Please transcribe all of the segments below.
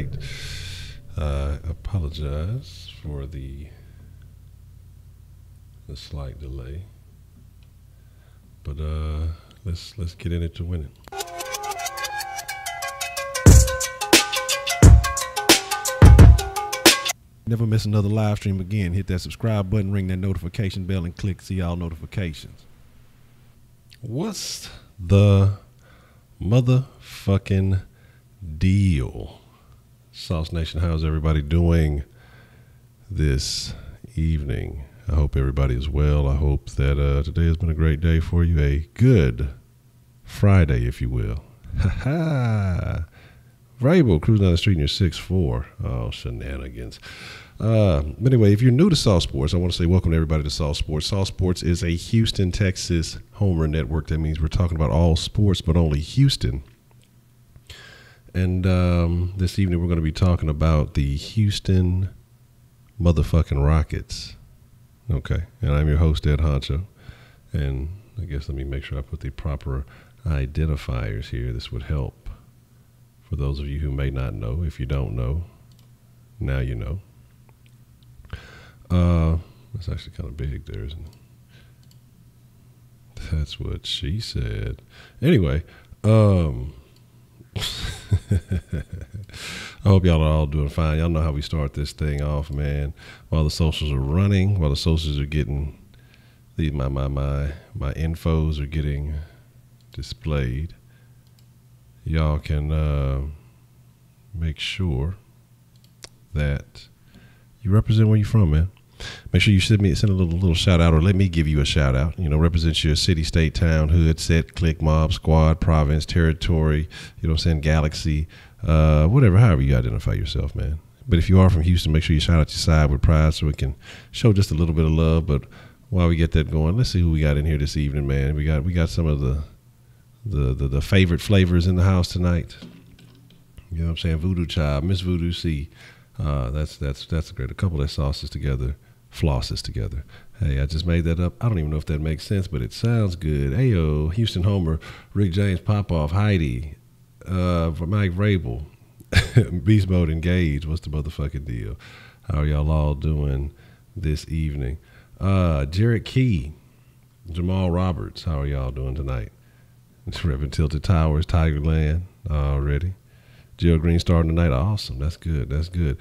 right. Apologize for the slight delay, but let's get in it to win it. Never miss another live stream again. Hit that subscribe button, ring that notification bell, and click see all notifications. What's the motherfucking deal? Sauce Nation, how's everybody doing this evening? I hope everybody is well. I hope that today has been a great day for you. A good Friday, if you will. Ha ha. Variable cruising down the street in your 6'4". Oh, shenanigans. But anyway, if you're new to Sauce Sports, I want to say welcome to everybody to Sauce Sports. Sauce Sports is a Houston, Texas homer network. That means we're talking about all sports, but only Houston. And this evening we're going to be talking about the Houston motherfucking Rockets. Okay, and I'm your host, Ed Honcho. And I guess let me make sure I put the proper identifiers here. This would help for those of you who may not know. If you don't know, now you know. That's actually kind of big there, isn't it? That's what she said. Anyway, I hope y'all are all doing fine. Y'all know how we start this thing off, man. While the socials are running, while the socials are getting my infos are getting displayed, y'all can make sure that you represent where you're from, man. Make sure you send a little shout out, or let me give you a shout out. You know, represent your city, state, town, hood, set, clique, mob, squad, province, territory, you know what I'm saying, galaxy, whatever, however you identify yourself, man. But if you are from Houston, make sure you shout out your side with pride so we can show just a little bit of love. But while we get that going, let's see who we got in here this evening, man. We got some of the favorite flavors in the house tonight. You know what I'm saying? Voodoo Child, Miss Voodoo C. That's great. A couple of sauces together, flosses together. Hey, I just made that up. I don't even know if that makes sense, but it sounds good. Ayo, Houston Homer, Rick James, Popoff, Heidi, Mike Vrabel, Beast Mode Engage. What's the motherfucking deal? How are y'all all doing this evening? Jared Key, Jamal Roberts. How are y'all doing tonight? Reverend Tilted Towers, Tigerland already. Jill Green starting tonight. Awesome. That's good. That's good.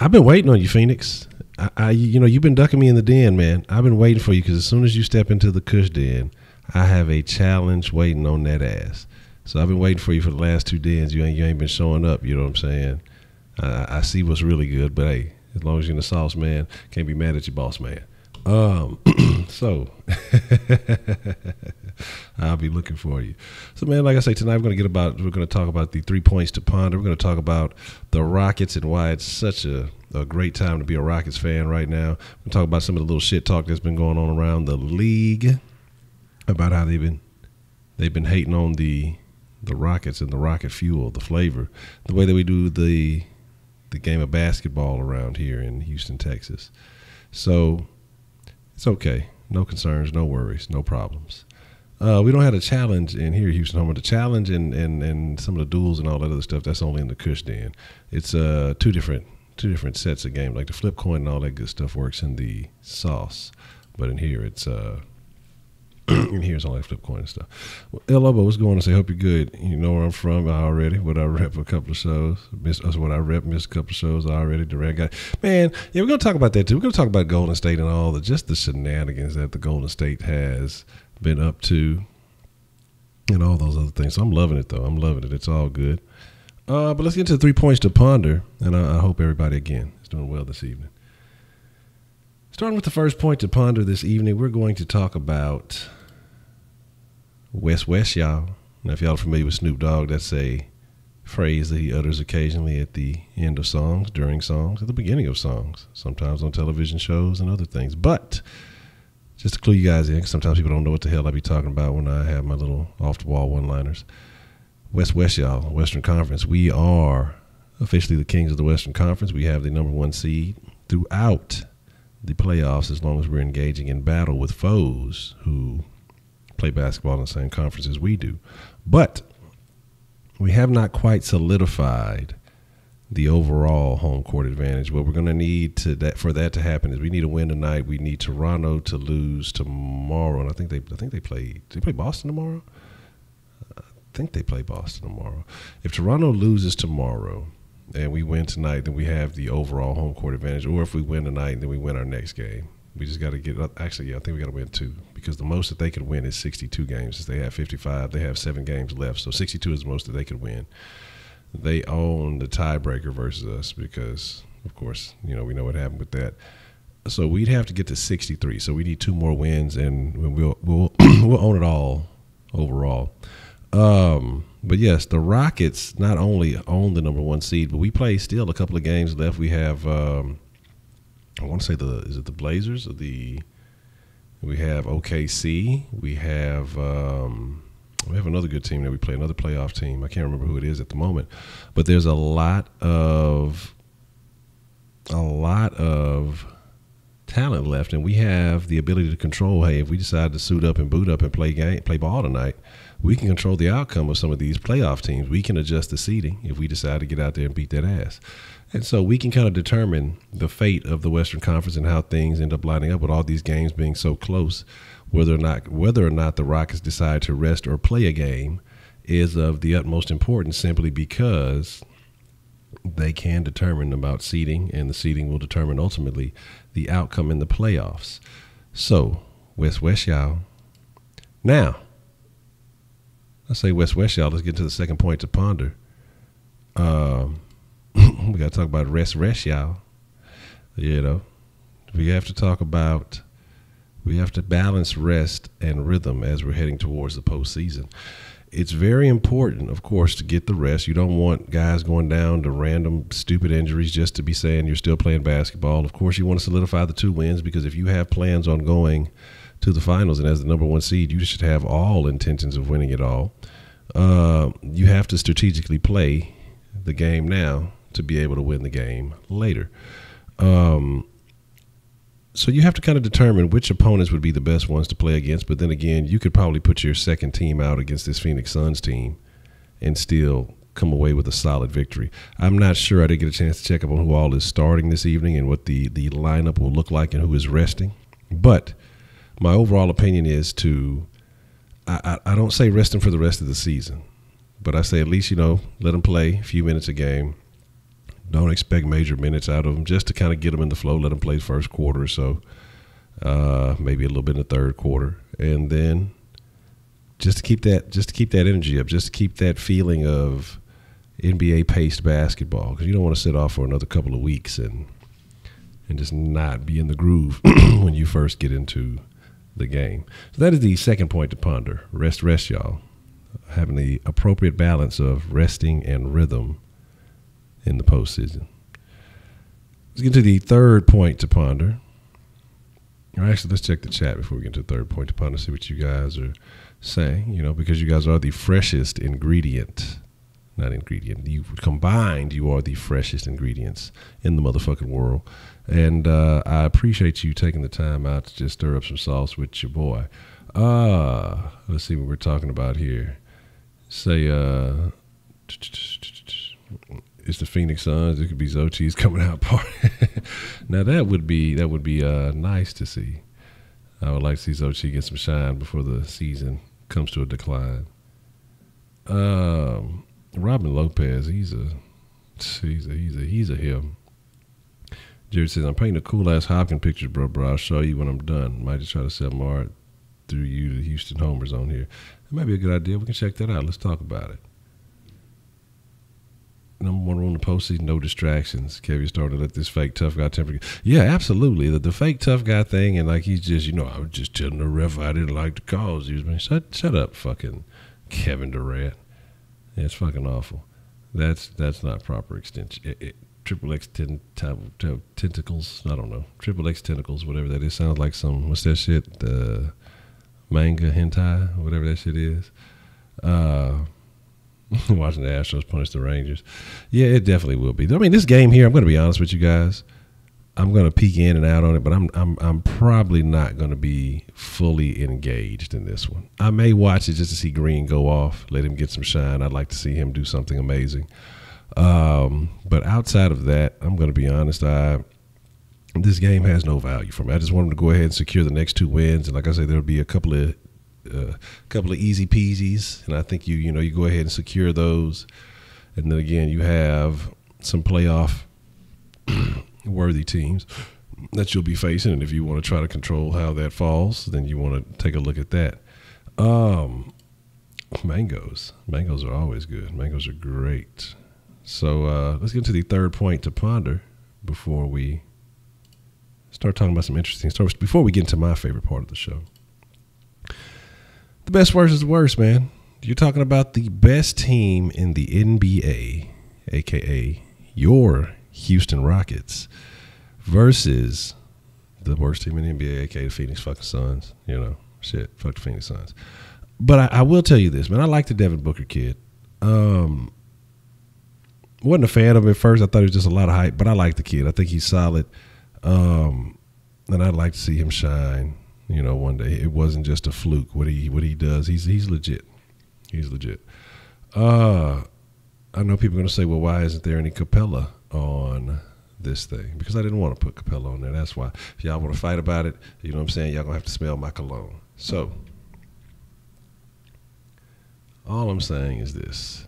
I've been waiting on you, Phoenix. You've been ducking me in the den, man. I've been waiting for you because as soon as you step into the Kush den, I have a challenge waiting on that ass. So I've been waiting for you for the last 2 dens. You ain't been showing up. You know what I'm saying? I see what's really good, but hey, as long as you're in the sauce, man, can't be mad at your boss, man. So I'll be looking for you. So, man, like I say, tonight we're going to talk about the 3 points to ponder. We're going to talk about the Rockets and why it's such a great time to be a Rockets fan right now. We're going to talk about some of the little shit talk that's been going on around the league about how they've been hating on the Rockets and the Rocket fuel, the flavor, the way that we do the game of basketball around here in Houston, Texas. So it's okay. No concerns, no worries, no problems. We don't have a challenge in here, Houston Homer. The challenge and some of the duels and all that other stuff, that's only in the Kush den. It's two different sets of games. Like the flip coin and all that good stuff works in the sauce. But in here, it's in here it's only flip coin and stuff. Well, El Lobo, what's going on? Say, hope you're good. You know where I'm from already. What I rep a couple of shows. Missed a couple of shows already. Durant got, man. Yeah, we're gonna talk about that too. We're gonna talk about Golden State and all the shenanigans that the Golden State has been up to, and all those other things. So I'm loving it though. I'm loving it. It's all good. But let's get to the 3 points to ponder, and I hope everybody again is doing well this evening. Starting with the first point to ponder this evening, we're going to talk about West, y'all. Now, if y'all are familiar with Snoop Dogg, that's a phrase that he utters occasionally at the end of songs, during songs, at the beginning of songs, sometimes on television shows and other things. But just to clue you guys in, because sometimes people don't know what the hell I be talking about when I have my little off-the-wall one-liners. West, y'all, Western Conference. We are officially the kings of the Western Conference. We have the number 1 seed throughout the playoffs as long as we're engaging in battle with foes who play basketball in the same conference as we do. But we have not quite solidified the overall home court advantage. What we're going to need for that to happen is we need a win tonight. We need Toronto to lose tomorrow, and I think they play. Do they play Boston tomorrow? I think they play Boston tomorrow. If Toronto loses tomorrow and we win tonight, then we have the overall home court advantage. Or if we win tonight, then we win our next game. We just got to get up. Actually, yeah, I think we got to win 2 because the most that they could win is 62 games. Since they have 55, they have 7 games left. So 62 is the most that they could win. They own the tiebreaker versus us because, of course, we know what happened with that. So we'd have to get to 63. So we need 2 more wins, and we'll we'll own it all overall. But yes, the Rockets not only own the number 1 seed, but we play still a couple of games left. We have I want to say is it the Blazers or we have OKC. We have another good team that we play, another playoff team. I can't remember who it is at the moment, but there's a lot of talent left, and we have the ability to control. Hey, if we decide to suit up and boot up and play ball tonight, we can control the outcome of some of these playoff teams. We can adjust the seeding if we decide to get out there and beat that ass. And so we can kind of determine the fate of the Western Conference and how things end up lining up with all these games being so close. Whether or not the Rockets decide to rest or play a game is of the utmost importance, simply because they can determine about seeding, and the seeding will determine ultimately the outcome in the playoffs. So, West y'all. Now, I say West y'all. Let's get to the second point to ponder. We got to talk about rest y'all. We have to balance rest and rhythm as we're heading towards the postseason. It's very important, of course, to get the rest. You don't want guys going down to random stupid injuries just to be saying you're still playing basketball. Of course, you want to solidify the 2 wins, because if you have plans on going to the finals and as the number 1 seed, you should have all intentions of winning it all. You have to strategically play the game now to be able to win the game later. So you have to kind of determine which opponents would be the best ones to play against. But then again, you could probably put your second team out against this Phoenix Suns team and still come away with a solid victory. I'm not sure. I didn't get a chance to check up on who all is starting this evening and what the lineup will look like and who is resting. But my overall opinion is I don't say rest them for the rest of the season, but I say at least, let them play a few minutes a game. Don't expect major minutes out of them, just to kind of get them in the flow. Let them play first quarter or so, maybe a little bit in the third quarter, and then just to keep that energy up, just to keep that feeling of NBA paced basketball, because you don't want to sit off for another couple of weeks and just not be in the groove when you first get into the game. So that is the second point to ponder. Rest y'all. Having the appropriate balance of resting and rhythm in the postseason. Let's get to the third point to ponder. Or actually, let's check the chat before we get to the third point to ponder, see what you guys are saying, because you guys are the freshest ingredient. Not ingredient. You combined, you are the freshest ingredients in the motherfucking world. And I appreciate you taking the time out to just stir up some sauce with your boy. Let's see what we're talking about here. Say, it's the Phoenix Suns. It could be Xochitls coming out party. Now that would be nice to see. I would like to see Xochitl get some shine before the season comes to a decline. Robin Lopez, he's a him. Jared says, I'm painting a cool ass Hopkins picture, bro. I'll show you when I'm done. Might just try to sell more art through you, the Houston Homers on here. That might be a good idea. We can check that out. Let's talk about it. Number 1 rule in the postseason, no distractions. Kevin started to let this fake tough guy temper. Yeah, absolutely. The fake tough guy thing, and like he's just, I was just telling the ref I didn't like the calls. He was shut up, fucking Kevin Durant. Yeah, it's fucking awful. That's not proper extension. Triple X tentacles. I don't know. Triple X tentacles, whatever that is. Sounds like some, what's that shit? The manga hentai, whatever that shit is. Watching the Astros punish the Rangers. Yeah, it definitely will be. I mean, this game here, I'm going to be honest with you guys. I'm gonna peek in and out on it, but I'm probably not gonna be fully engaged in this one. I may watch it just to see Green go off, let him get some shine. I'd like to see him do something amazing. But outside of that, I'm gonna be honest. This game has no value for me. I just want him to go ahead and secure the next 2 wins, and like I said, there'll be a couple of easy peasies, and I think you go ahead and secure those, and then again you have some playoff worthy teams that you'll be facing, and if you want to try to control how that falls, then you want to take a look at that. Mangoes are always good. Mangoes are great. So let's get into the third point to ponder before we start talking about some interesting stories. Before we get into my favorite part of the show, the best versus the worst, man. You're talking about the best team in the NBA, aka your Houston Rockets, versus the worst team in the NBA, aka the Phoenix fucking Suns. Fuck the Phoenix Suns. But I will tell you this, man. I like the Devin Booker kid. Wasn't a fan of him at first. I thought he was just a lot of hype, but I like the kid. I think he's solid. And I'd like to see him shine, one day. It wasn't just a fluke what he does. He's legit. He's legit. I know people are going to say, well, why isn't there any Capella on this thing? Because I didn't want to put Capella on there. That's why. If y'all want to fight about it, you know what I'm saying, y'all going to have to smell my cologne. So all I'm saying is this.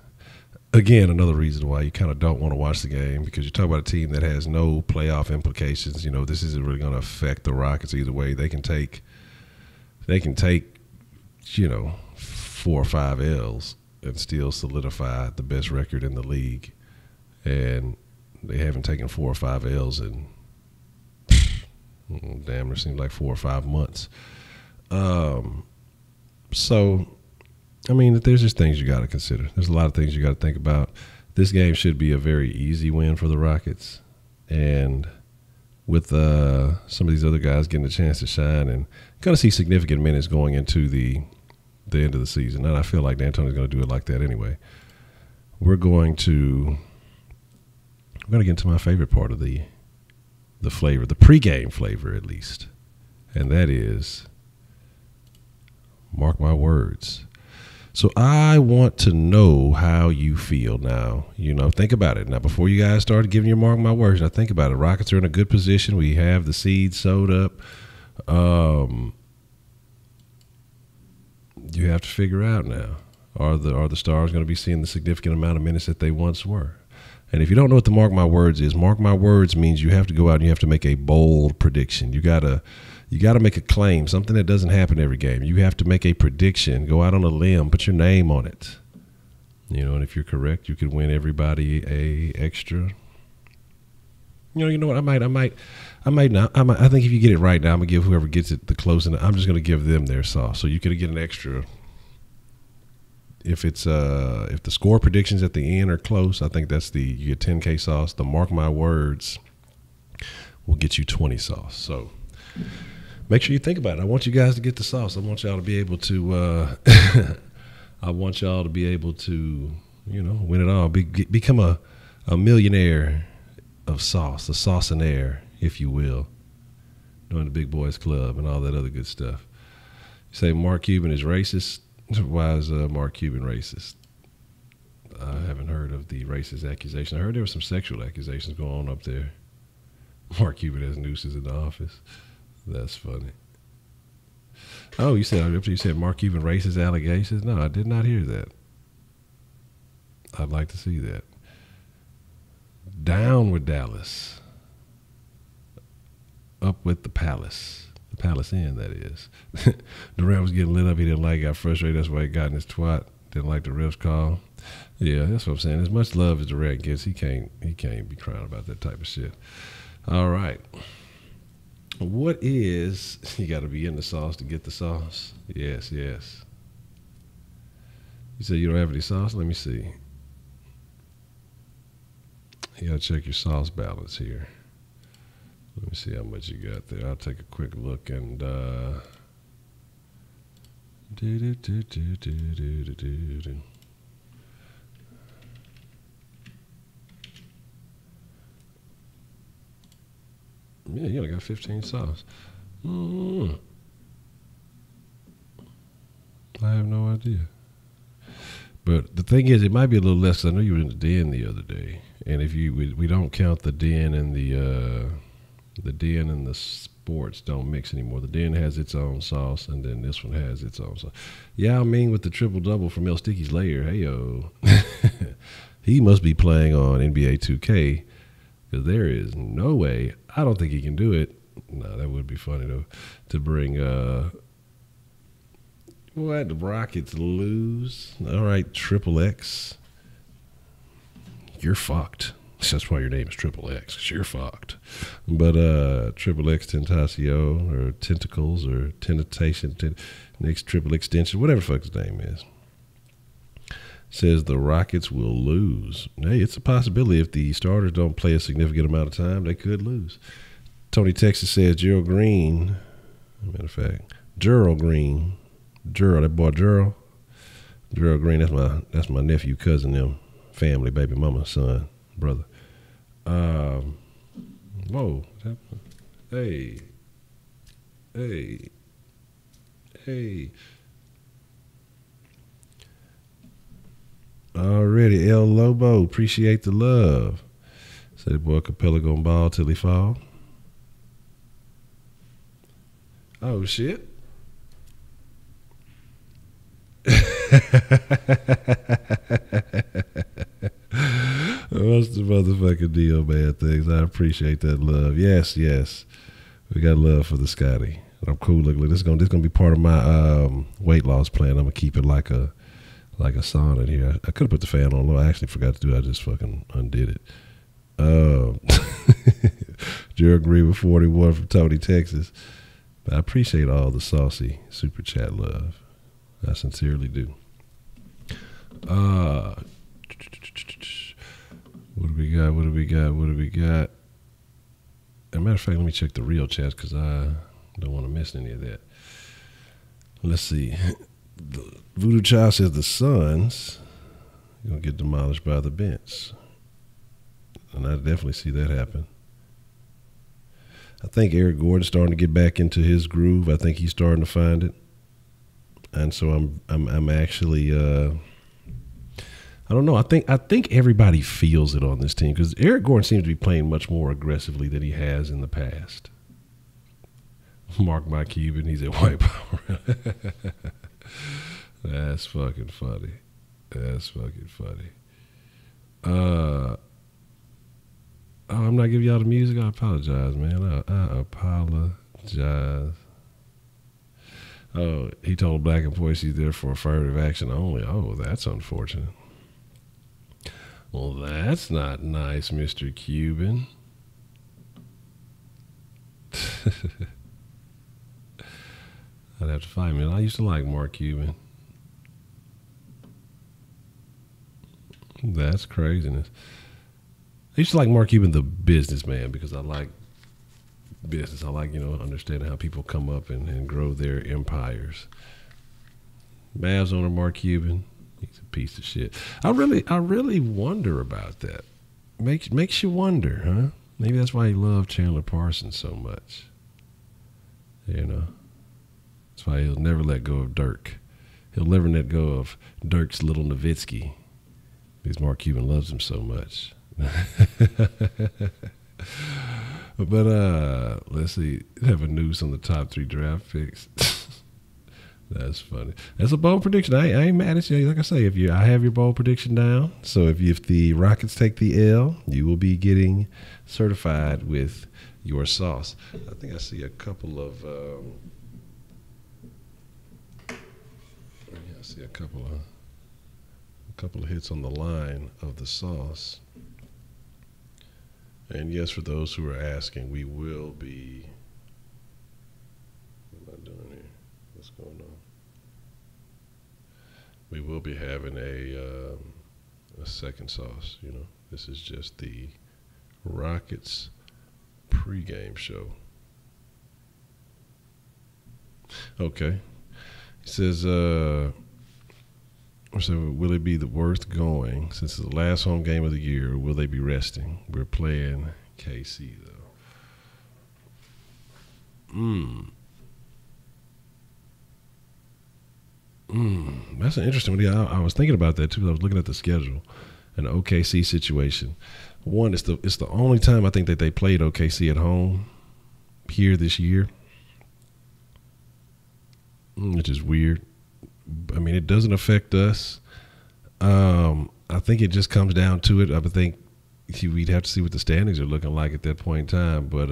Again, another reason why you kind of don't want to watch the game, because you talk about a team that has no playoff implications. This isn't really going to affect the Rockets either way. They can take 4 or 5 L's and still solidify the best record in the league. And they haven't taken 4 or 5 L's in damn near seems like 4 or 5 months. So I mean, there's just things you got to consider. There's a lot of things you got to think about. This game should be a very easy win for the Rockets. And with some of these other guys getting a chance to shine and going to see significant minutes going into the end of the season. And I feel like D'Antoni's going to do it like that anyway. We're going to get into my favorite part of the flavor, the pregame flavor at least. And that is, mark my words. So I want to know how you feel now. Think about it. Now, before you guys start giving your mark my words, now think about it. Rockets are in a good position. We have the seeds sewed up. You have to figure out now, are the Stars going to be seeing the significant amount of minutes that they once were? And if you don't know what the mark my words is, mark my words means you have to go out and you have to make a bold prediction. You gotta make a claim, something that doesn't happen every game. You have to make a prediction, go out on a limb, put your name on it. And if you're correct, you could win everybody a extra. You know what? I might not. I think if you get it right now, I'm gonna give whoever gets it the closing. I'm just gonna give them their sauce. So you could get an extra. If it's if the score predictions at the end are close, I think you get 10K sauce. The mark my words will get you 20 sauce. So make sure you think about it. I want you guys to get the sauce. I want y'all to be able to. Win it all. Become a millionaire of sauce, a sauceonaire, if you will. Join the Big Boys Club and all that other good stuff. You say Mark Cuban is racist. Why is Mark Cuban racist? I haven't heard of the racist accusation. I heard there were some sexual accusations going on up there. Mark Cuban has nooses in the office. That's funny. Oh, you said Mark Cuban racist allegations? No, I did not hear that. I'd like to see that. Down with Dallas. Up with the Palace. The Palace Inn, that is. Durant was getting lit up. He didn't like it. Got frustrated. That's why he got in his twat. Didn't like the refs call. Yeah, that's what I'm saying. As much love as Durant gets, he can't be crying about that type of shit. All right. What is, you got to be in the sauce to get the sauce? Yes. You say you don't have any sauce? Let me see. You got to check your sauce balance here. Let me see how much you got there. I'll take a quick look and Yeah, you only got 15 sauce. Mm. I have no idea. But the thing is, it might be a little less. 'Cause I know you were in the den the other day, and if we don't count the den and the den and the sports don't mix anymore. The den has its own sauce, and then this one has its own sauce. Yao Ming with the triple double from El Sticky's Lair. Hey yo, he must be playing on NBA 2K because there is no way. I don't think he can do it. No, that would be funny though to bring. What, the Rockets lose? All right, Triple X. You're fucked. That's why your name is Triple X, because you're fucked. But Triple X Tentacio, or Tentacles, or Tentation, next Triple Extension, whatever the fuck his name is, says the Rockets will lose. Hey, it's a possibility. If the starters don't play a significant amount of time, they could lose. Tony Texas says Gerald Green, matter of fact, Gerald Green, that boy Gerald Green, that's my nephew, cousin, them, family, baby mama, son, brother. Whoa. Hey. Already, El Lobo, appreciate the love. Say the boy Capella gonna ball till he fall. Oh, shit. What's the motherfucking deal, man? Things. I appreciate that love. Yes. We got love for the Scotty. I'm cool. Look, this is gonna be part of my weight loss plan. I'm gonna keep it like a sauna in here. I could have put the fan on low. I actually forgot to do it. I just fucking undid it. Gerald Green with 41 from Tony, Texas. But I appreciate all the saucy super chat love. I sincerely do. What do we got? As a matter of fact, let me check the real chats because I don't want to miss any of that. Let's see. The Voodoo Child says the Suns are going to get demolished by the bench. And I definitely see that happen. I think Eric Gordon's starting to get back into his groove. I think he's starting to find it. And so I'm actually I don't know. I think everybody feels it on this team because Eric Gordon seems to be playing much more aggressively than he has in the past. Mark my Cuban, he's at White Power. That's fucking funny. Oh, I'm not giving y'all the music. I apologize, man. I apologize. Oh, he told Black employees he's there for affirmative action only. Oh, that's unfortunate. Well, that's not nice, Mr. Cuban. I'd have to find him. I used to like Mark Cuban. That's craziness. I used to like Mark Cuban, the businessman, because I like business. I like, understanding how people come up and grow their empires. Mavs owner Mark Cuban, he's a piece of shit. I really wonder about that. Makes you wonder, huh? Maybe that's why he loved Chandler Parsons so much. That's why he'll never let go of Dirk. He'll never let go of Dirk's little Nowitzki because Mark Cuban loves him so much. But let's see. Have a news on the top 3 draft picks. That's funny. That's a bold prediction. I ain't mad at you. Like I say, I have your bold prediction down. So if the Rockets take the L, you will be getting certified with your sauce. I think I see a couple of. I see a couple of hits on the line of the sauce. And yes, for those who are asking, we will be. What am I doing here? What's going on? We will be having a second sauce. This is just the Rockets pregame show. Okay. He says, so will it be worth going since it's the last home game of the year? Or will they be resting? We're playing KC though. That's an interesting one. Yeah, I was thinking about that too. I was looking at the schedule and the OKC situation. One, it's the only time I think that they played OKC at home here this year, which is weird. I mean, it doesn't affect us. I think it just comes down to it. I would think we'd have to see what the standings are looking like at that point in time. But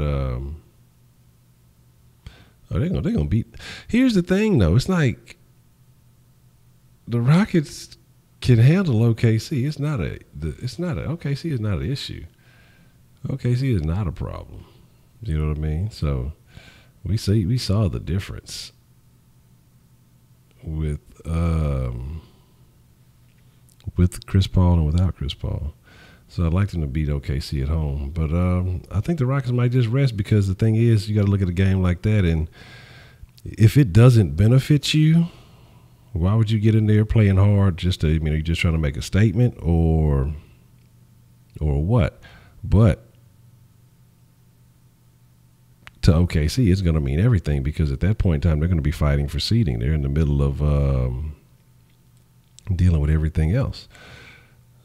they're gonna beat. Here's the thing, though. It's like the Rockets can handle OKC. OKC is not an issue. OKC is not a problem. You know what I mean? So we saw the difference with Chris Paul and without Chris Paul. So I'd like them to beat OKC at home. But I think the Rockets might just rest, because the thing is, you got to look at a game like that, and if it doesn't benefit you, why would you get in there playing hard just to, you're just trying to make a statement or what? But to OKC, it's going to mean everything, because at that point in time, they're going to be fighting for seeding. They're in the middle of dealing with everything else.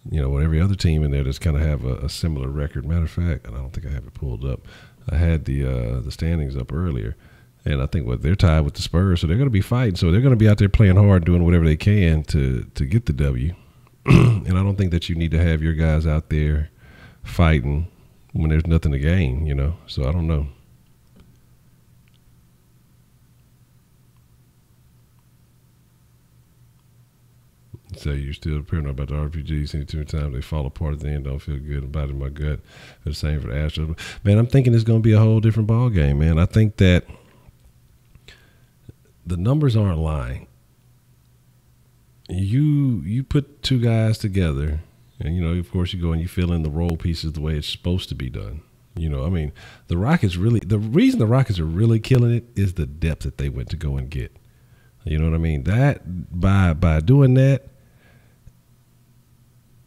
With every other team in there that's kind of have a similar record. Matter of fact, and I don't think I have it pulled up. I had the standings up earlier. And I think they're tied with the Spurs, so they're going to be fighting. So they're going to be out there playing hard, doing whatever they can to get the W. And I don't think that you need to have your guys out there fighting when there's nothing to gain, So I don't know. So you're still paranoid about the RPGs. Any too many times they fall apart at the end, don't feel good about it in my gut. The same for the Astros. Man, I'm thinking it's going to be a whole different ball game, man. I think that the numbers aren't lying. You put two guys together, and of course you go and you fill in the role pieces the way it's supposed to be done. The Rockets the reason the Rockets are really killing it is the depth that they went to go and get. You know what I mean? That by doing that,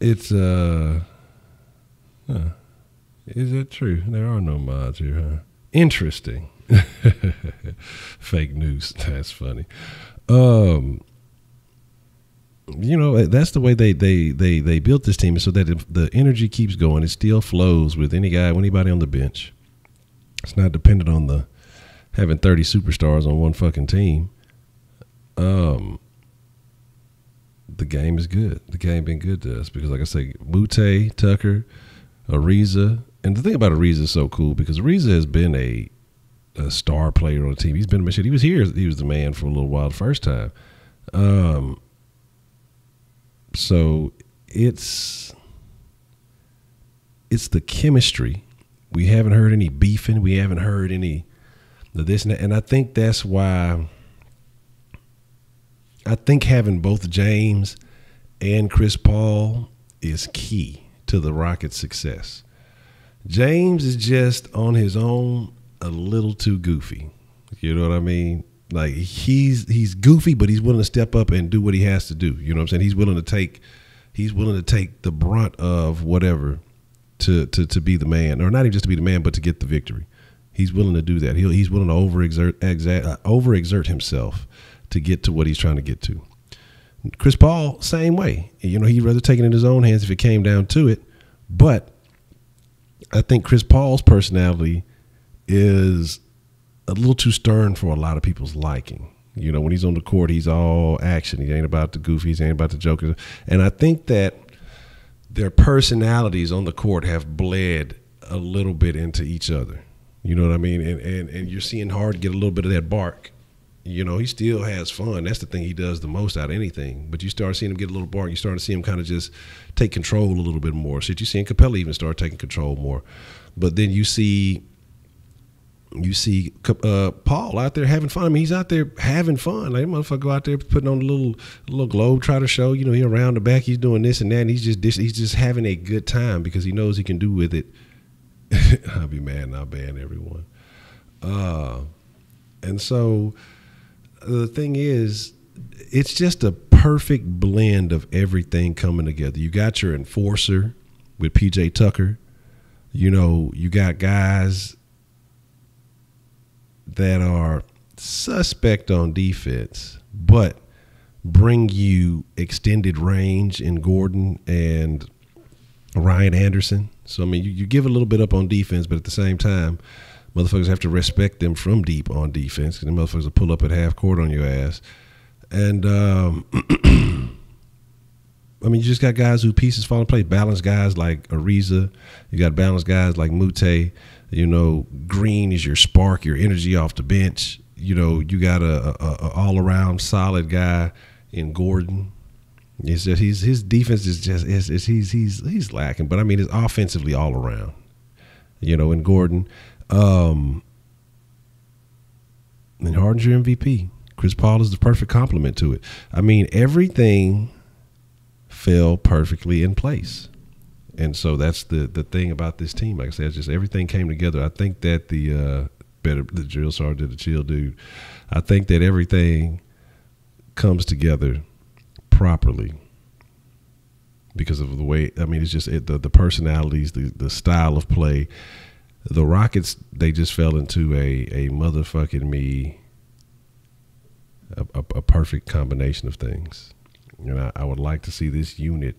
it's is that true? There are no mods here, huh? Interesting. Fake news. That's funny. That's the way they built this team, so that if the energy keeps going, it still flows with anybody on the bench. It's not dependent on having 30 superstars on one fucking team. The game is good. The game been good to us because, like I say, Muthaf, Tucker, Ariza, and the thing about Ariza is so cool because Ariza has been a star player on the team. He's been a mission. He was here. He was the man for a little while the first time. So it's the chemistry. We haven't heard any beefing. We haven't heard any of this and that. And I think that's why I think having both James and Chris Paul is key to the Rockets' success. James is just on his own a little too goofy. You know what I mean? Like he's goofy, but he's willing to step up and do what he has to do. You know what I'm saying? He's willing to take the brunt of whatever to be the man, or not even just to be the man, but to get the victory. He's willing to do that. He's willing to overexert himself to get to what he's trying to get to. Chris Paul, same way. He'd rather take it in his own hands if it came down to it. But I think Chris Paul's personality is a little too stern for a lot of people's liking. When he's on the court, he's all action. He ain't about the goofies, he ain't about the jokers. And I think that their personalities on the court have bled a little bit into each other. You know what I mean? And you're seeing Hard get a little bit of that bark. He still has fun. That's the thing he does the most out of anything. But you start seeing him get a little bark. You start to see him kind of just take control a little bit more. So you're seeing Capella even start taking control more. But then you see Paul out there having fun. I mean, he's out there having fun. Like, motherfucker go out there putting on a little globe trotter show. He around the back, he's doing this and that, and he's just having a good time because he knows he can do with it. I'll be mad and I'll ban everyone. And so the thing is, it's just a perfect blend of everything coming together. You got your enforcer with PJ Tucker. You got guys that are suspect on defense, but bring you extended range in Gordon and Ryan Anderson. So, I mean, you give a little bit up on defense, but at the same time, motherfuckers have to respect them from deep on defense, because the motherfuckers will pull up at half court on your ass. And, I mean, you just got guys who pieces fall in place. Balanced guys like Ariza. You got balanced guys like Muthaf. You know, Green is your spark, your energy off the bench. You know, you got a all-around solid guy in Gordon. It's just his defense is just he's lacking. But, I mean, it's offensively all around, you know, in Gordon. And Harden's your MVP. Chris Paul is the perfect complement to it. I mean, everything fell perfectly in place. And so that's the thing about this team. Like I said, it's just everything came together. I think that the drill sergeant did the chill dude. I think that everything comes together properly because of the way, I mean, it's just the personalities, the style of play. The Rockets, they just fell into a motherfucking me, a perfect combination of things. And I would like to see this unit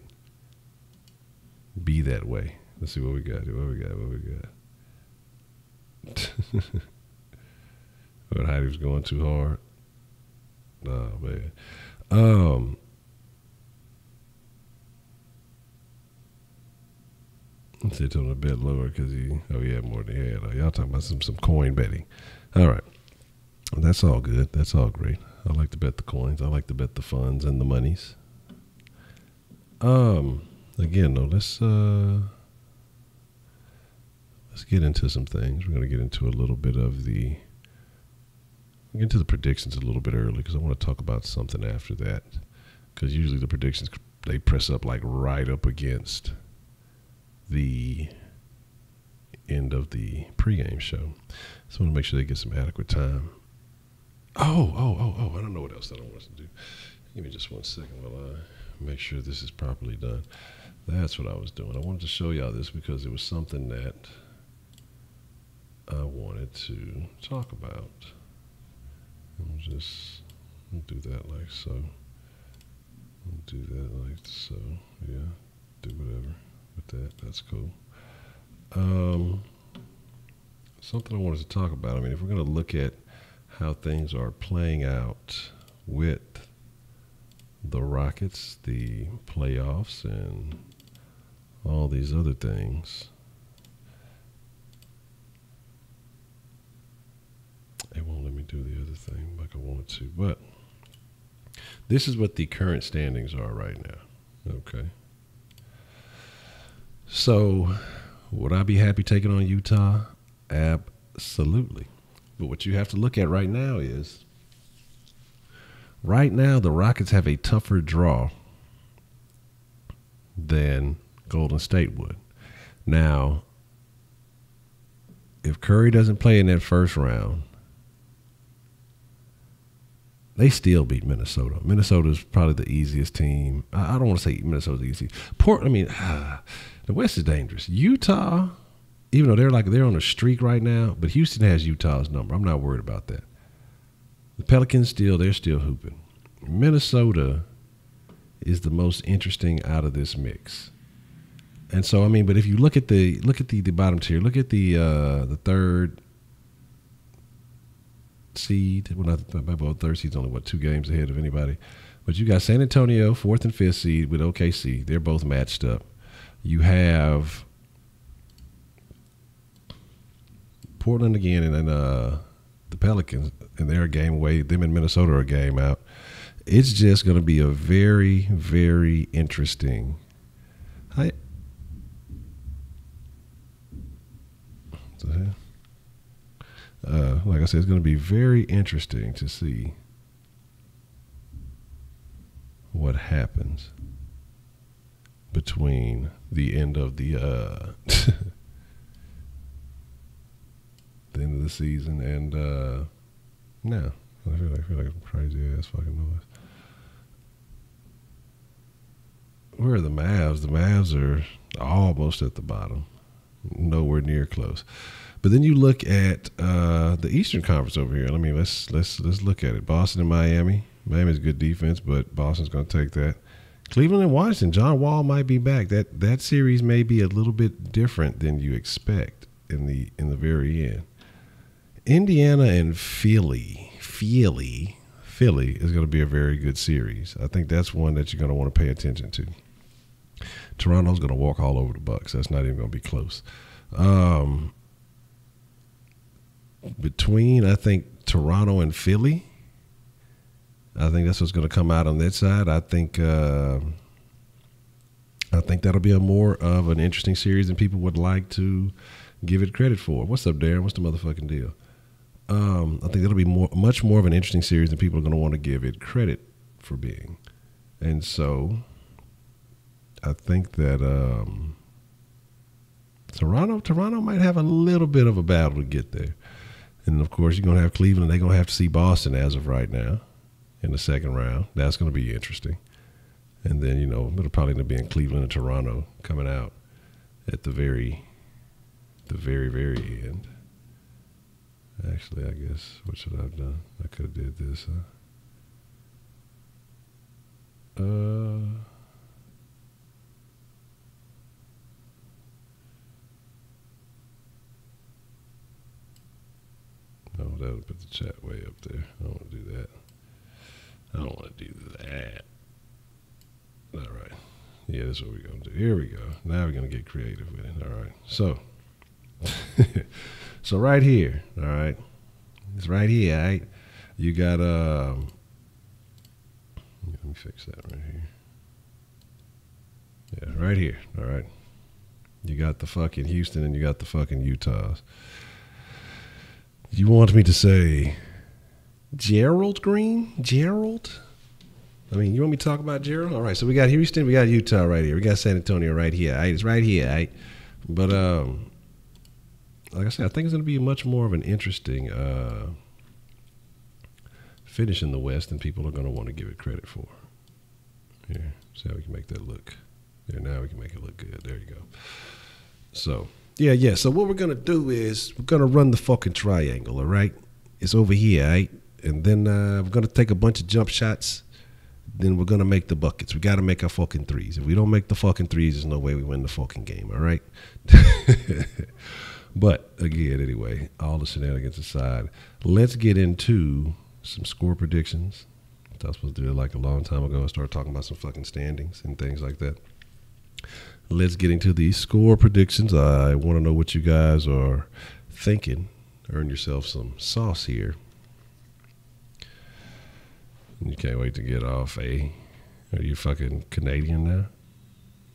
be that way. Let's see what we got. But Heidi was going too hard. Oh, man. Let's sit on a bit lower because he had more than he had. Y'all talking about some coin betting. All right. That's all good. That's all great. I like to bet the coins. I like to bet the funds and the monies. Again, though, let's get into some things. We're going to get into a little bit of the predictions a little bit early because I want to talk about something after that. Because usually the predictions, they press up like right up against the end of the pregame show. So I want to make sure they get some adequate time. Oh, I don't know what else I don't want us to do. Give me just 1 second while I make sure this is properly done. That's what I was doing. I wanted to show y'all this because it was something that I wanted to talk about. I'll just do that like so. Do that like so. Yeah, do whatever with that. That's cool. Something I wanted to talk about. I mean, if we're going to look at how things are playing out with the Rockets, the playoffs, and all these other things, it won't let me do the other thing like I wanted to. But this is what the current standings are right now. Okay. So would I be happy taking on Utah? Absolutely. But what you have to look at right now is, right now the Rockets have a tougher draw than Golden State would. Now, if Curry doesn't play in that first round, they still beat Minnesota. Minnesota is probably the easiest team. I don't want to say Minnesota's the easiest. The West is dangerous. Utah, even though they're on a streak right now, but Houston has Utah's number. I'm not worried about that. The Pelicans they're still hooping. Minnesota is the most interesting out of this mix. And so, I mean, but if you look at the bottom tier, look at the third seed. Well, not the third seed's only 2 games ahead of anybody. But you got San Antonio, 4th and 5th seed with OKC. They're both matched up. You have Portland again, and then the Pelicans, and they're a game away. Them and Minnesota are a game out. It's just going to be a very, very interesting. Like I said, it's going to be very interesting to see what happens between the end of the end of the season and now. I feel like a crazy ass fucking noise. Where are the Mavs? The Mavs are almost at the bottom, nowhere near close. But then you look at the Eastern Conference over here. I mean, let's look at it. Boston and Miami. Miami's a good defense, but Boston's going to take that. Cleveland and Washington. John Wall might be back. That series may be a little bit different than you expect in the very end. Indiana and Philly is going to be a very good series. I think that's one that you're going to want to pay attention to. Toronto's going to walk all over the Bucks. That's not even going to be close. Between, I think, Toronto and Philly, I think that's what's going to come out on that side. I think that'll be a more of an interesting series than people would like to give it credit for. What's up, Darren? What's the motherfucking deal? I think that'll be much more of an interesting series than people are going to want to give it credit for being. And so I think that Toronto might have a little bit of a battle to get there. And, of course, you're going to have Cleveland. They're going to have to see Boston as of right now in the second round. That's going to be interesting. And then, it'll probably end up being Cleveland and Toronto coming out at the very, very end. Actually, I guess, what should I have done? I could have did this. No, that would put the chat way up there. I don't want to do that. I don't want to do that. All right. Yeah, that's what we're going to do. Here we go. Now we're going to get creative with it. All right. So, so right here, all right. It's right here, all right. You got, let me fix that right here. Yeah, right here, all right. You got the fucking Houston and you got the fucking Utahs. You want me to say Gerald Green? Gerald? I mean, you want me to talk about Gerald? All right, so we got Houston, we got Utah right here. We got San Antonio right here. All right, it's right here. All right. But like I said, I think it's going to be much more of an interesting finish in the West than people are going to want to give it credit for. Here, see how we can make that look. There, now we can make it look good. There you go. So, yeah. So what we're going to do is we're going to run the fucking triangle, all right? It's over here, all right? And then we're going to take a bunch of jump shots. Then we're going to make the buckets. We got to make our fucking threes. If we don't make the fucking threes, there's no way we win the fucking game, all right? But, again, anyway, all the shenanigans aside, let's get into some score predictions. I was supposed to do it like a long time ago and start talking about some fucking standings and things like that. Let's get into these score predictions. I want to know what you guys are thinking. Earn yourself some sauce here. You can't wait to get off, eh? Are you fucking Canadian now?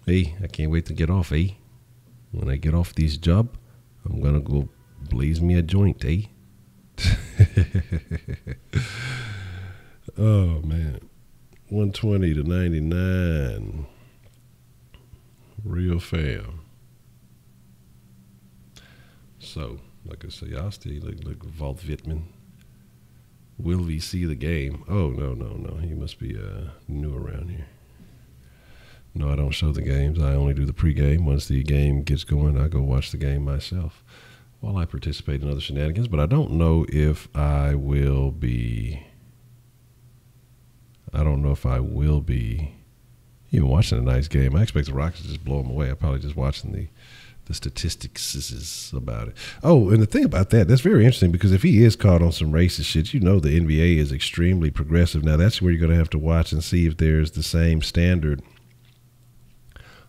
Hey, I can't wait to get off, eh? When I get off this job, I'm going to go blaze me a joint, eh? Oh, man. 120 to 99. Real fam. So, like I say, y'all still look Walt Wittman. Will we see the game? Oh, no. He must be new around here. No, I don't show the games. I only do the pregame. Once the game gets going, I go watch the game myself while I participate in other shenanigans. But I don't know if I will be even watching a nice game. I expect the Rockets to just blow them away. I'm probably just watching the statistics about it. Oh, and the thing about that's very interesting because if he is caught on some racist shit, the NBA is extremely progressive. Now, that's where you're going to have to watch and see if there's the same standard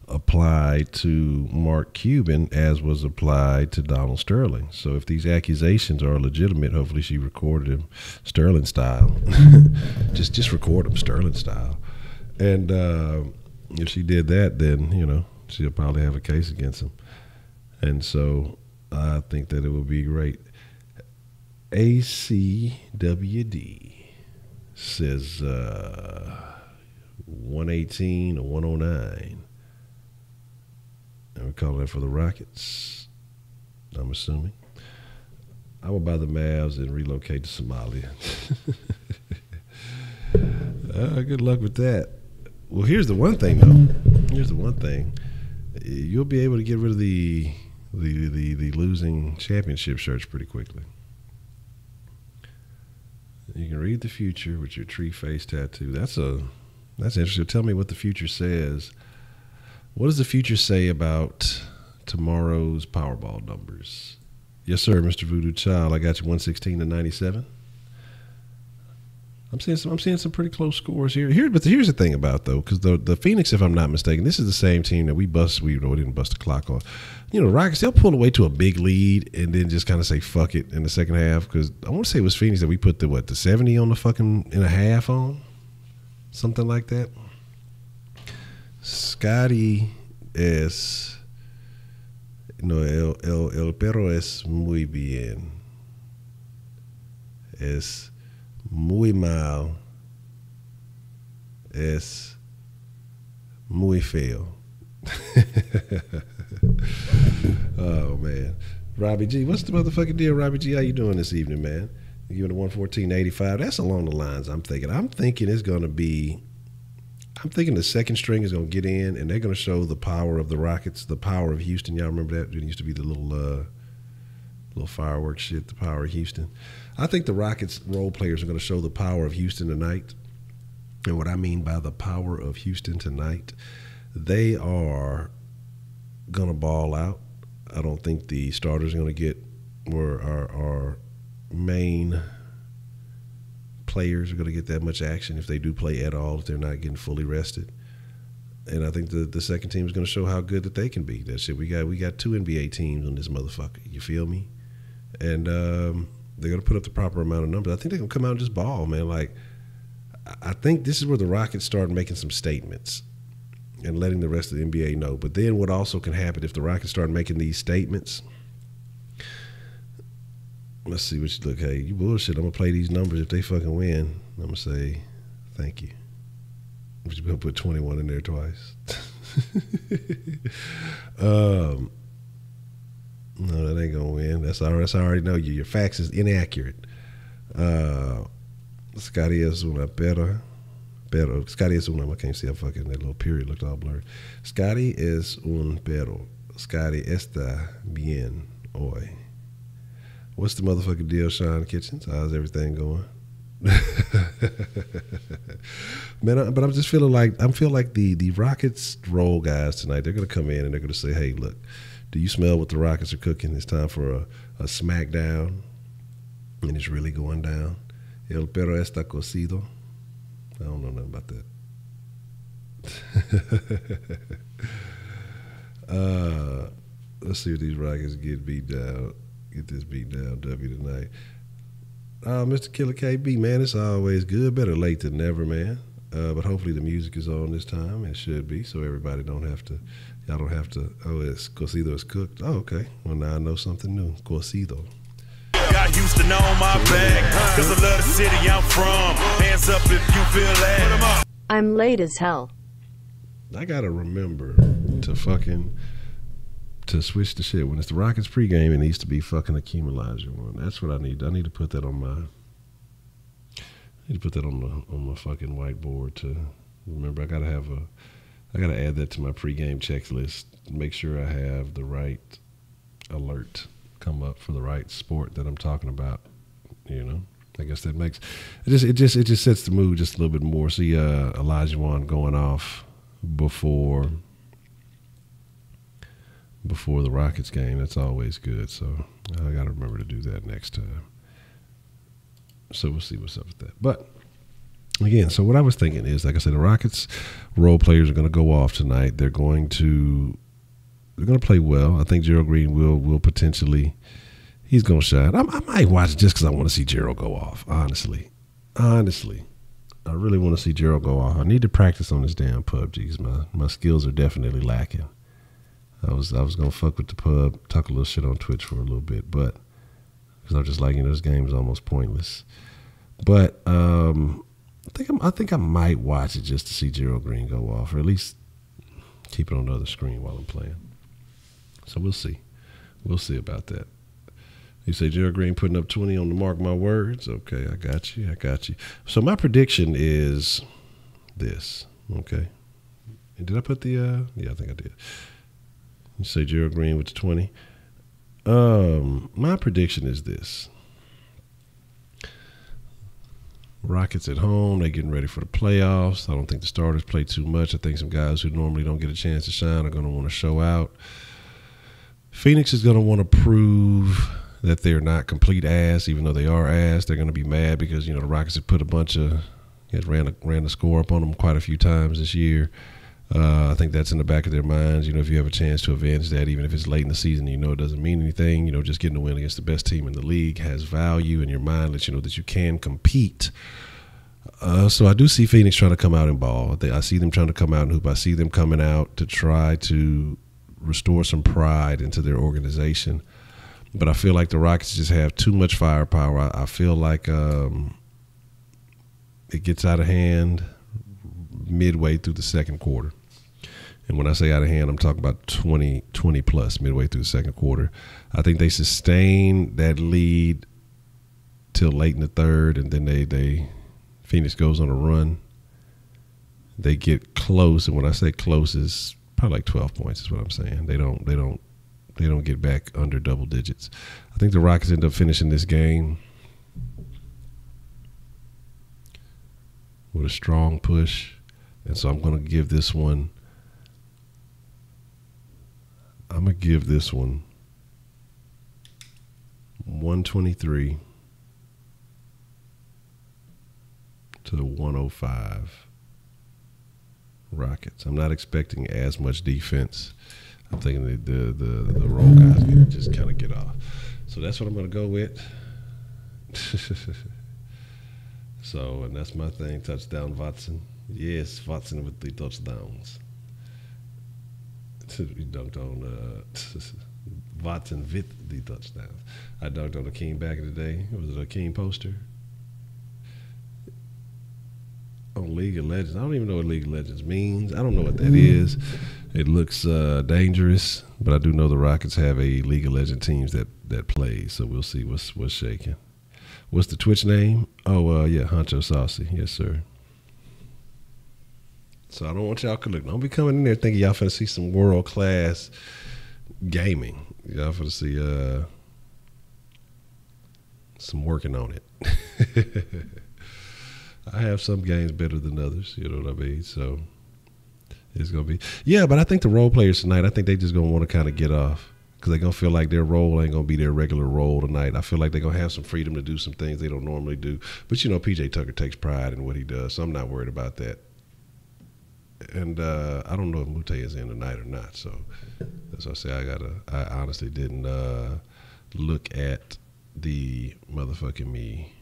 applied to Mark Cuban as was applied to Donald Sterling. So if these accusations are legitimate, hopefully she recorded him Sterling style. just record him Sterling style. And if she did that, then, she'll probably have a case against him. And so I think that it would be great. ACWD says 118 or 109. And we're calling that for the Rockets, I'm assuming. I would buy the Mavs and relocate to Somalia. Good luck with that. Well, here's the one thing, though. You'll be able to get rid of the the losing championship shirts pretty quickly. You can read the future with your tree face tattoo. That's interesting. Tell me what the future says. What does the future say about tomorrow's Powerball numbers? Yes, sir, Mr. Voodoo Child. I got you 116 to 97. I'm seeing some pretty close scores here. But here's the thing about though, because the Phoenix, if I'm not mistaken, this is the same team that we didn't bust the clock on. You know, Rockets, they'll pull away to a big lead and then just kind of say fuck it in the second half. Because I want to say it was Phoenix that we put the 70 on the fucking in a half on, something like that. Scotty es, no, el perro es muy bien. Es muy mal. Es muy feo. Oh man, Robbie G, what's the motherfucking deal, Robbie G? How you doing this evening, man? You giving it 114.85. That's along the lines I'm thinking. I'm thinking the second string is going to get in, and they're going to show the power of the Rockets, the power of Houston. Y'all remember that? It used to be the little fireworks shit, the power of Houston. I think the Rockets role players are going to show the power of Houston tonight. And what I mean by the power of Houston tonight, they are going to ball out. I don't think the starters are going to get our main players are going to get that much action if they do play at all, if they're not getting fully rested. And I think the second team is going to show how good that they can be. That shit, we got two NBA teams on this motherfucker. You feel me? And they're going to put up the proper amount of numbers. I think they're going to come out and just ball, man. Like, I think this is where the Rockets start making some statements and letting the rest of the NBA know. But then what also can happen if the Rockets start making these statements, let's see what you look. Hey, you bullshit. I'm going to play these numbers. If they fucking win, I'm going to say thank you. But you're going to put 21 in there twice. No, that ain't going to win. That's I already know you. Your facts is inaccurate. Scotty es una pero. Scotty es una, I can't see how fucking that little period looked all blurred. Scotty es un pero. Scotty está bien hoy. What's the motherfucking deal, Sean Kitchens? How's everything going? Man, but I'm just feeling like the Rockets role guys tonight, they're going to come in and they're going to say, hey, look, do you smell what the Rockets are cooking? It's time for a smackdown, and it's really going down. El perro está cocido. I don't know nothing about that. Let's see if these Rockets get this beat down W tonight. Mr. Killer KB, man, it's always good. Better late than never, man. But hopefully the music is on this time. It should be, so everybody y'all don't have to, it's cocido, it's cooked. Oh, okay. Well, now I know something new. Cocido. Got Houston on my back, cause I love the city I'm from. Hands up if you feel that. I'm late as hell. I gotta remember to switch the shit. When it's the Rockets pregame, it needs to be fucking a Kemah one. That's what I need. I need to put that on my on my fucking whiteboard to remember. I gotta add that to my pregame checklist. Make sure I have the right alert come up for the right sport that I'm talking about. You know, I guess that makes it just sets the mood just a little bit more. See, Olajuwon going off before the Rockets game. That's always good. So I got to remember to do that next time. So we'll see what's up with that. But again, so what I was thinking is, like I said, the Rockets role players are going to go off tonight. They're going to play well. I think Gerald Green will potentially, he's going to shine. I might watch it just because I want to see Gerald go off. Honestly, I really want to see Gerald go off. I need to practice on this damn PUBG. My skills are definitely lacking. I was going to fuck with the pub, talk a little shit on Twitch for a little bit, but because I'm just like, this game is almost pointless. But I think I might watch it just to see Gerald Green go off, or at least keep it on the other screen while I'm playing. So we'll see. We'll see about that. You say Gerald Green putting up 20 on the Mark My Words. Okay, I got you. So my prediction is this. Okay. And did I put the? Yeah, I think I did. You say Gerald Green with the 20. My prediction is this. Rockets at home, they're getting ready for the playoffs. I don't think the starters play too much. I think some guys who normally don't get a chance to shine are going to want to show out. Phoenix is going to want to prove that they're not complete ass, even though they are ass. They're going to be mad because, the Rockets have put ran the score up on them quite a few times this year. I think that's in the back of their minds. If you have a chance to avenge that, even if it's late in the season, it doesn't mean anything. Just getting a win against the best team in the league has value in your mind. Lets you know that you can compete. So I do see Phoenix trying to come out and ball. I see them trying to come out and hoop. I see them coming out to try to restore some pride into their organization. But I feel like the Rockets just have too much firepower. I feel like it gets out of hand midway through the second quarter. And when I say out of hand, I'm talking about 20 plus midway through the second quarter. I think they sustain that lead till late in the third, and then Phoenix goes on a run. They get close, and when I say close, it's probably like 12 points is what I'm saying. They don't get back under double digits. I think the Rockets end up finishing this game with a strong push. And so I'm going to give this one 123 to 105 Rockets. I'm not expecting as much defense. I'm thinking the role guys can just kind of get off. So that's what I'm going to go with. So, and that's my thing. Touchdown, Watson. Yes, Watson with the touchdowns. He dunked on Watson with the touchdowns. I dunked on Akeem back in the day. Was it Akeem poster? On League of Legends. I don't even know what League of Legends means. I don't know what that is. It looks dangerous, but I do know the Rockets have a League of Legends teams that play, so we'll see what's shaking. What's the Twitch name? Oh, yeah, HonchoSaucy. Yes, sir. So I don't want y'all to look. Don't be coming in there thinking y'all finna see some world-class gaming. Y'all finna see some working on it. I have some games better than others, you know what I mean? So it's going to be. Yeah, but I think the role players tonight, I think they just going to want to kind of get off because they're going to feel like their role ain't going to be their regular role tonight. I feel like they're going to have some freedom to do some things they don't normally do. But, P.J. Tucker takes pride in what he does, so I'm not worried about that. And I don't know if Muthaf is in tonight or not. So that's why I say I honestly didn't look at the motherfucking me,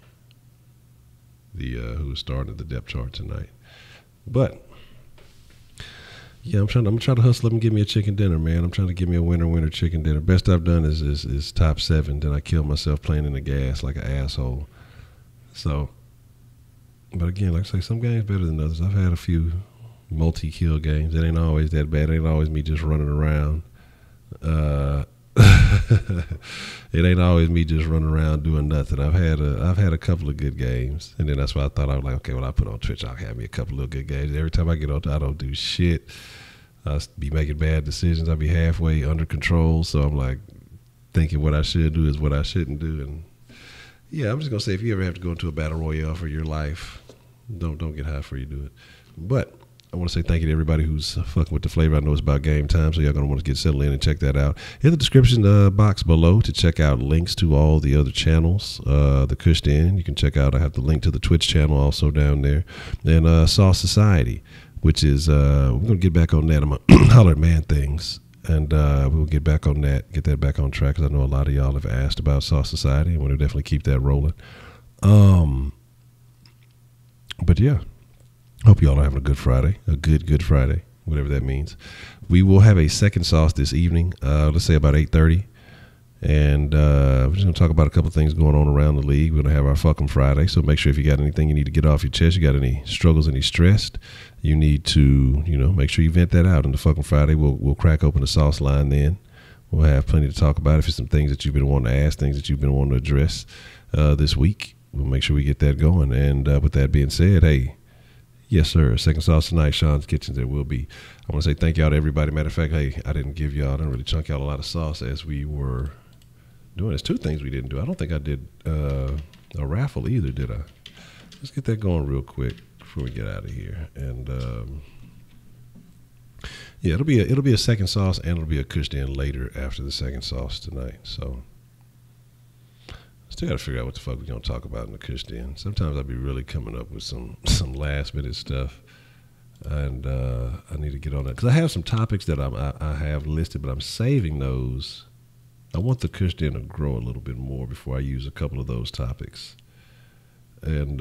who was starting at the depth chart tonight. But yeah, I'm trying to hustle up and give me a chicken dinner, man. I'm trying to give me a winner chicken dinner. Best I've done is top 7. Then I killed myself playing in the gas like an asshole. So, but again, like I say, some games better than others. I've had a few multi-kill games. It ain't always that bad. It ain't always me just running around. It ain't always me just running around doing nothing. I've had a couple of good games, and then that's why I thought I was like, okay, well, I put on Twitch, I'll have me a couple of good games. Every time I get on, I don't do shit. I be making bad decisions. I be halfway under control, so I'm like thinking what I should do is what I shouldn't do. And yeah, I'm just gonna say if you ever have to go into a battle royale for your life, don't get high before you do it. But I want to say thank you to everybody who's fucking with the flavor. I know it's about game time, so y'all going to want to get settled in and check that out. In the description box below to check out links to all the other channels, the Cushed In. You can check out, I have the link to the Twitch channel also down there. And Sauce Society, which is, we're going to get back on that. I'm going to holler at man things. And we'll get back on that, get that back on track, because I know a lot of y'all have asked about Sauce Society, and we'll definitely keep that rolling. But yeah. Hope you all are having a good Friday, a good Friday, whatever that means. We will have a second sauce this evening, let's say about 8:30. And we're just going to talk about a couple of things going on around the league. We're going to have our fucking Friday. So make sure if you got anything you need to get off your chest, you got any struggles, any stress, you need to, make sure you vent that out. And the fucking Friday, we'll crack open the sauce line then. We'll have plenty to talk about. If it's some things that you've been wanting to ask, things that you've been wanting to address this week, we'll make sure we get that going. And with that being said, hey, yes, sir. Second sauce tonight, Sean's Kitchens. There will be. I want to say thank y'all to everybody. Matter of fact, hey, I didn't really chunk y'all a lot of sauce as we were doing. There's two things we didn't do. I don't think I did a raffle either, did I? Let's get that going real quick before we get out of here. And yeah, it'll be a second sauce, and it'll be a Kush Den later after the second sauce tonight. So still got to figure out what the fuck we're gonna talk about in the Kush Den. Sometimes I'll be really coming up with some last minute stuff, and I need to get on that because I have some topics that I have listed, but I'm saving those. I want the Kush Den to grow a little bit more before I use a couple of those topics, and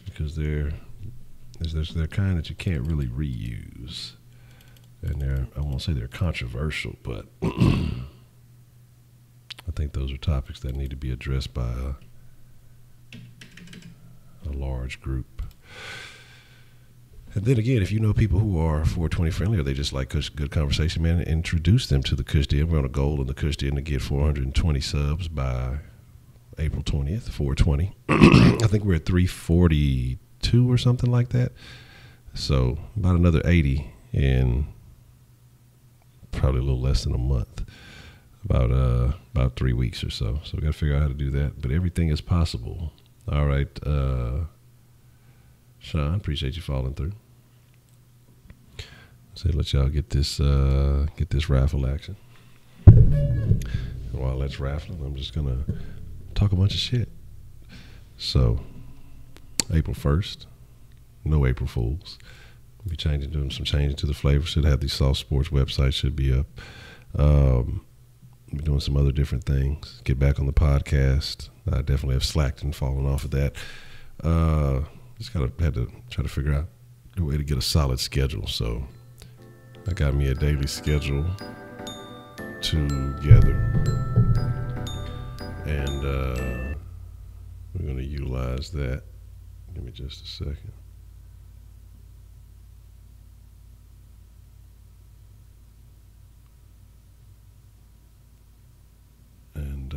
because they're kind that you can't really reuse, and I won't say they're controversial, but I think those are topics that need to be addressed by a large group. And then again, if you know people who are 420 friendly or they just like good conversation, man, introduce them to the Kush Den. We're on a goal in the Kush Den to get 420 subs by April 20th, 420. I think we're at 342 or something like that. So about another 80 in probably a little less than a month. About 3 weeks or so. So we got to figure out how to do that. But everything is possible. All right, Sean, appreciate you following through. So let y'all get this raffle action. And while that's raffling, I'm just gonna talk a bunch of shit. So April 1st, no April Fools. We'll be doing some changing to the flavor. Should have the Sauce Sports website should be up. Be doing some other different things. Get back on the podcast. I definitely have slacked and fallen off of that. Just had to try to figure out a way to get a solid schedule. So I got me a daily schedule together, and we're going to utilize that. Give me just a second. And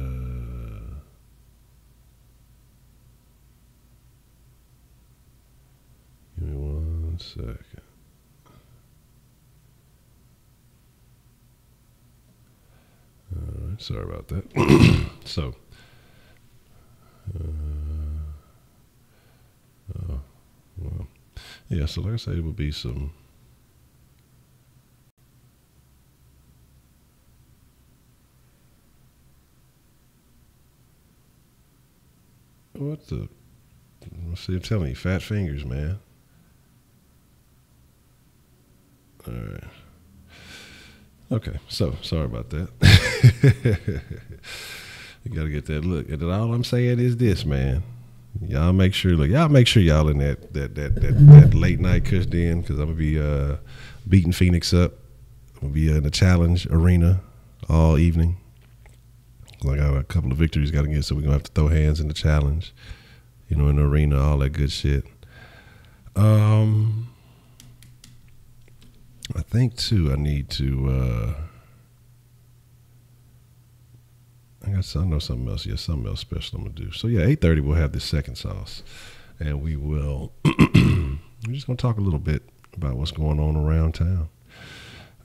give me 1 second. All right, sorry about that. So, well, yeah. So, like I said, it would be some. What the? See, I'm telling you, fat fingers, man. All right. Okay, so sorry about that. You got to get that look. And all I'm saying is this, man. Y'all make sure y'all in that late night Kush Den, because I'm gonna be beating Phoenix up. I'm gonna be in the challenge arena all evening. I got a couple of victories got to get, so we're gonna have to throw hands in the challenge, in the arena, all that good shit. I think too, I need to. I know something else. Yeah, something else special I'm gonna do. So yeah, 8:30 we'll have this second sauce, and we will. We're just gonna talk a little bit about what's going on around town,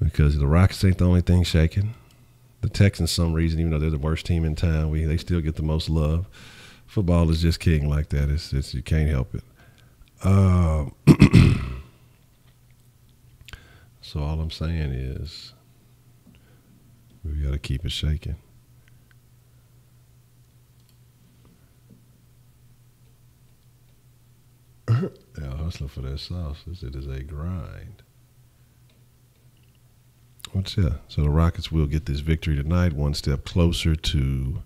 because the Rockets ain't the only thing shaking. The Texans, some reason, even though they're the worst team in town, they still get the most love. Football is just king like that. It's you can't help it. So all I'm saying is we got to keep it shaking. Yeah, hustling for that sauce. It is a grind. So the Rockets will get this victory tonight, one step closer to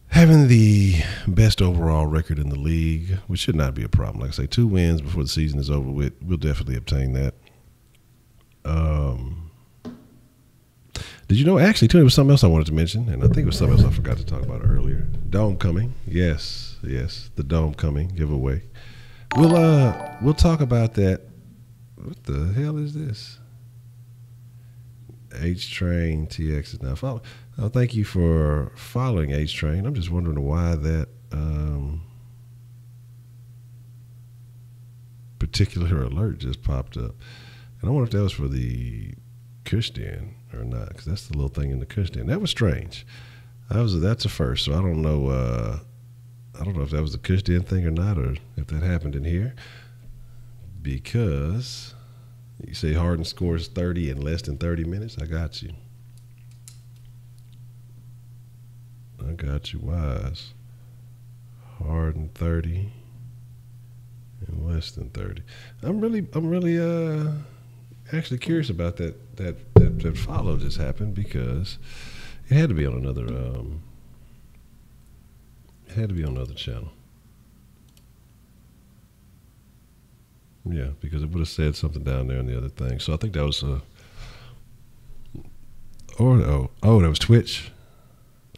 having the best overall record in the league, which should not be a problem. Like I say, 2 wins before the season is over with. We'll definitely obtain that. Did you know, actually, too, there was something else I wanted to mention, and I think it was something else I forgot to talk about earlier. Dome coming. Yes, the Dome coming giveaway. We'll talk about that. What the hell is this? H-Train TX is now following. Thank you for following H-Train. I'm just wondering why that particular alert just popped up. And I wonder if that was for the Kush Den or not, because that's the little thing in the Kush Den. That was strange. That's a first, so I don't know. I don't know if that was a Kush Den thing or not, or if that happened in here. Because you say Harden scores 30 in less than 30 minutes. I got you. I got you, Wise. Harden 30 in less than 30. I'm really actually curious about that follow just happened, because it had to be on another channel. Yeah, because it would have said something down there on the other thing. So I think that was that was Twitch.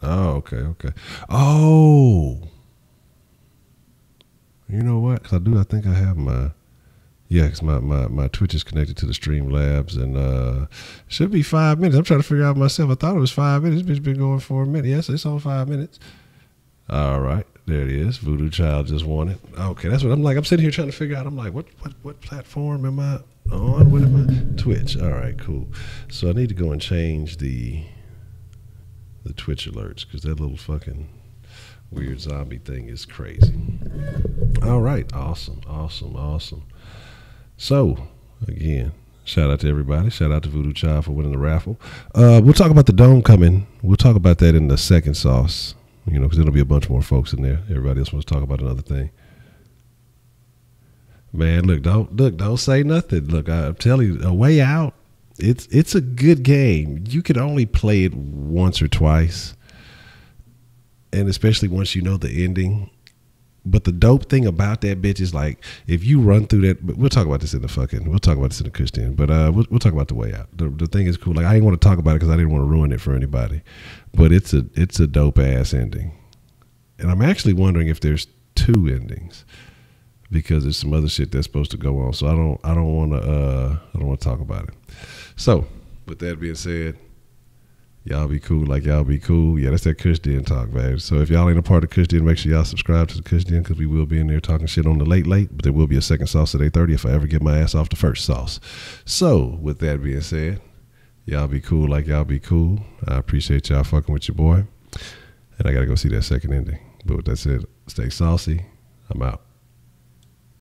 Oh, okay. Oh, you know what? Because I think I have my. Yeah, because my Twitch is connected to the Streamlabs, and it should be 5 minutes. I'm trying to figure out myself. I thought it was 5 minutes. It's been going for a minute. Yes, it's on 5 minutes. All right, there it is. Voodoo Child just won it. Okay, that's what I'm like. I'm sitting here trying to figure out. I'm like, what platform am I on? What am I? Twitch. All right, cool. So I need to go and change the Twitch alerts, because that little fucking weird zombie thing is crazy. All right, awesome. So, again, shout out to everybody. Shout out to Voodoo Child for winning the raffle. We'll talk about the dome coming. We'll talk about that in the second sauce, because there'll be a bunch more folks in there. Everybody else wants to talk about another thing. Man, look, don't say nothing. Look, I'm telling you, A Way Out, it's a good game. You could only play it once or twice, and especially once you know the ending. But the dope thing about that bitch is, like, if you run through that, but we'll talk about this in the Kush Den, but we'll talk about The Way Out. The thing is cool. Like, I didn't want to talk about it because I didn't want to ruin it for anybody, but it's a dope ass ending, and I'm actually wondering if there's 2 endings, because there's some other shit that's supposed to go on. So I don't want to talk about it. So with that being said, y'all be cool like y'all be cool. Yeah, that's that Kush Den talk, man. So if y'all ain't a part of Kush Den, make sure y'all subscribe to the Kush Den, because we will be in there talking shit on the late, but there will be a second sauce at 8:30 if I ever get my ass off the first sauce. So with that being said, y'all be cool like y'all be cool. I appreciate y'all fucking with your boy. And I got to go see that second ending. But with that said, stay saucy. I'm out.